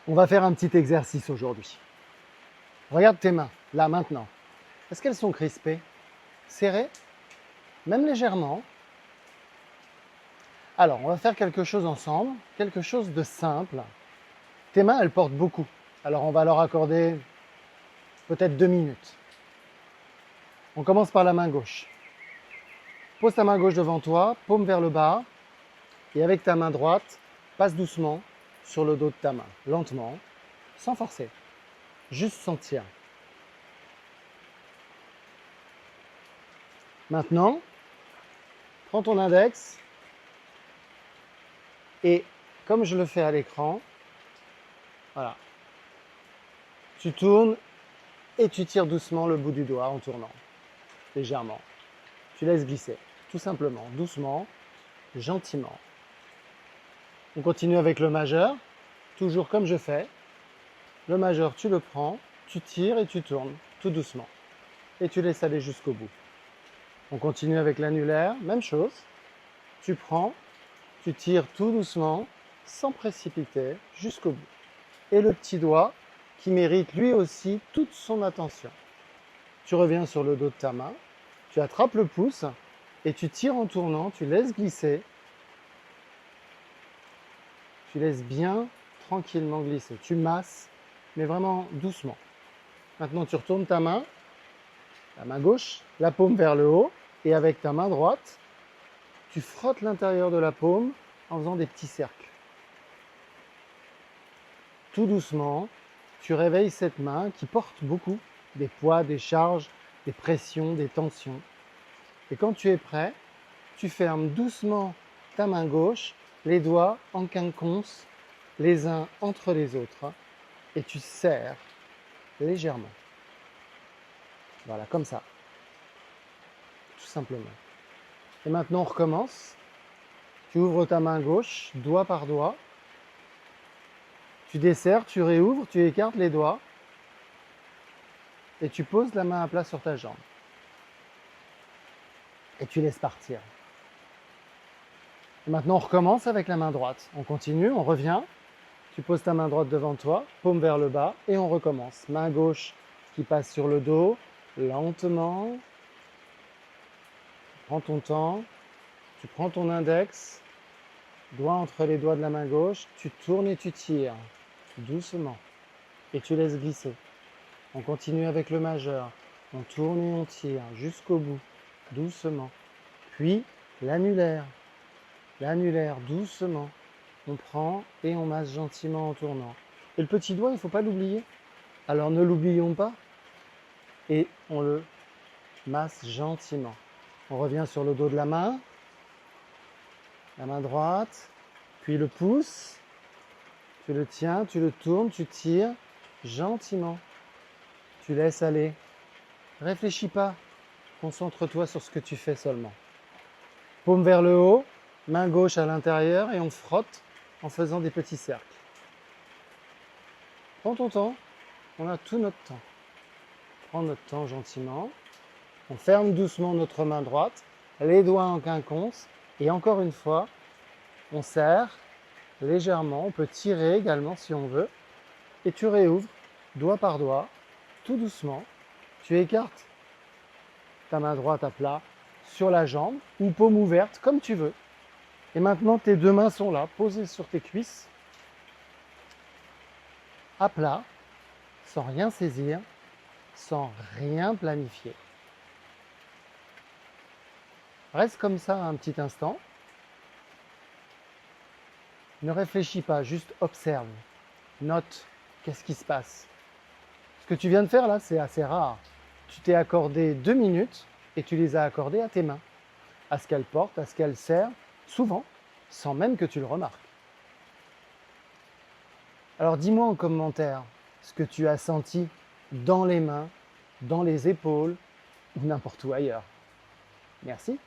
On va faire un petit exercice aujourd'hui. Regarde tes mains, là, maintenant. Est-ce qu'elles sont crispées? Serrées? Même légèrement? Alors, on va faire quelque chose ensemble, quelque chose de simple. Tes mains, elles portent beaucoup. Alors, on va leur accorder peut-être 2 minutes. On commence par la main gauche. Pose ta main gauche devant toi, paume vers le bas. Et avec ta main droite, passe doucement sur le dos de ta main, lentement, sans forcer. Juste sentir. Maintenant, prends ton index et comme je le fais à l'écran, voilà, tu tournes et tu tires doucement le bout du doigt en tournant, légèrement. Tu laisses glisser, tout simplement, doucement, gentiment. On continue avec le majeur, toujours comme je fais. Le majeur, tu le prends, tu tires et tu tournes, tout doucement. Et tu laisses aller jusqu'au bout. On continue avec l'annulaire, même chose. Tu prends, tu tires tout doucement, sans précipiter, jusqu'au bout. Et le petit doigt qui mérite lui aussi toute son attention. Tu reviens sur le dos de ta main, tu attrapes le pouce et tu tires en tournant, tu laisses glisser. Tu laisses bien tranquillement glisser. Tu masses, mais vraiment doucement. Maintenant, tu retournes ta main, la main gauche, la paume vers le haut et avec ta main droite, tu frottes l'intérieur de la paume en faisant des petits cercles. Tout doucement, tu réveilles cette main qui porte beaucoup, des poids, des charges, des pressions, des tensions. Et quand tu es prêt, tu fermes doucement ta main gauche, les doigts en quinconce, les uns entre les autres, et tu serres légèrement. Voilà, comme ça, tout simplement. Et maintenant, on recommence. Tu ouvres ta main gauche, doigt par doigt. Tu desserres, tu réouvres, tu écartes les doigts. Et tu poses la main à plat sur ta jambe. Et tu laisses partir. Et maintenant, on recommence avec la main droite. On continue, on revient. Tu poses ta main droite devant toi, paume vers le bas, et on recommence. Main gauche qui passe sur le dos, lentement. Prends ton temps. Tu prends ton index, doigt entre les doigts de la main gauche, tu tournes et tu tires, doucement. Et tu laisses glisser. On continue avec le majeur. On tourne et on tire jusqu'au bout, doucement. Puis l'annulaire. L'annulaire, doucement. On prend et on masse gentiment en tournant. Et le petit doigt, il ne faut pas l'oublier. Alors ne l'oublions pas. Et on le masse gentiment. On revient sur le dos de la main droite, puis le pouce. Tu le tiens, tu le tournes, tu tires gentiment. Tu laisses aller. Réfléchis pas. Concentre-toi sur ce que tu fais seulement. Paume vers le haut, main gauche à l'intérieur et on frotte en faisant des petits cercles. Prends ton temps, on a tout notre temps. Prends notre temps gentiment. On ferme doucement notre main droite, les doigts en quinconce et encore une fois, on serre légèrement. On peut tirer également si on veut et tu réouvres doigt par doigt, tout doucement. Tu écartes ta main droite à plat sur la jambe ou paume ouverte, comme tu veux. Et maintenant, tes deux mains sont là, posées sur tes cuisses, à plat, sans rien saisir, sans rien planifier. Reste comme ça un petit instant. Ne réfléchis pas, juste observe, note qu'est-ce qui se passe. Ce que tu viens de faire là, c'est assez rare. Tu t'es accordé 2 minutes et tu les as accordées à tes mains, à ce qu'elles portent, à ce qu'elles serrent, souvent, sans même que tu le remarques. Alors dis-moi en commentaire ce que tu as senti dans les mains, dans les épaules ou n'importe où ailleurs. Merci.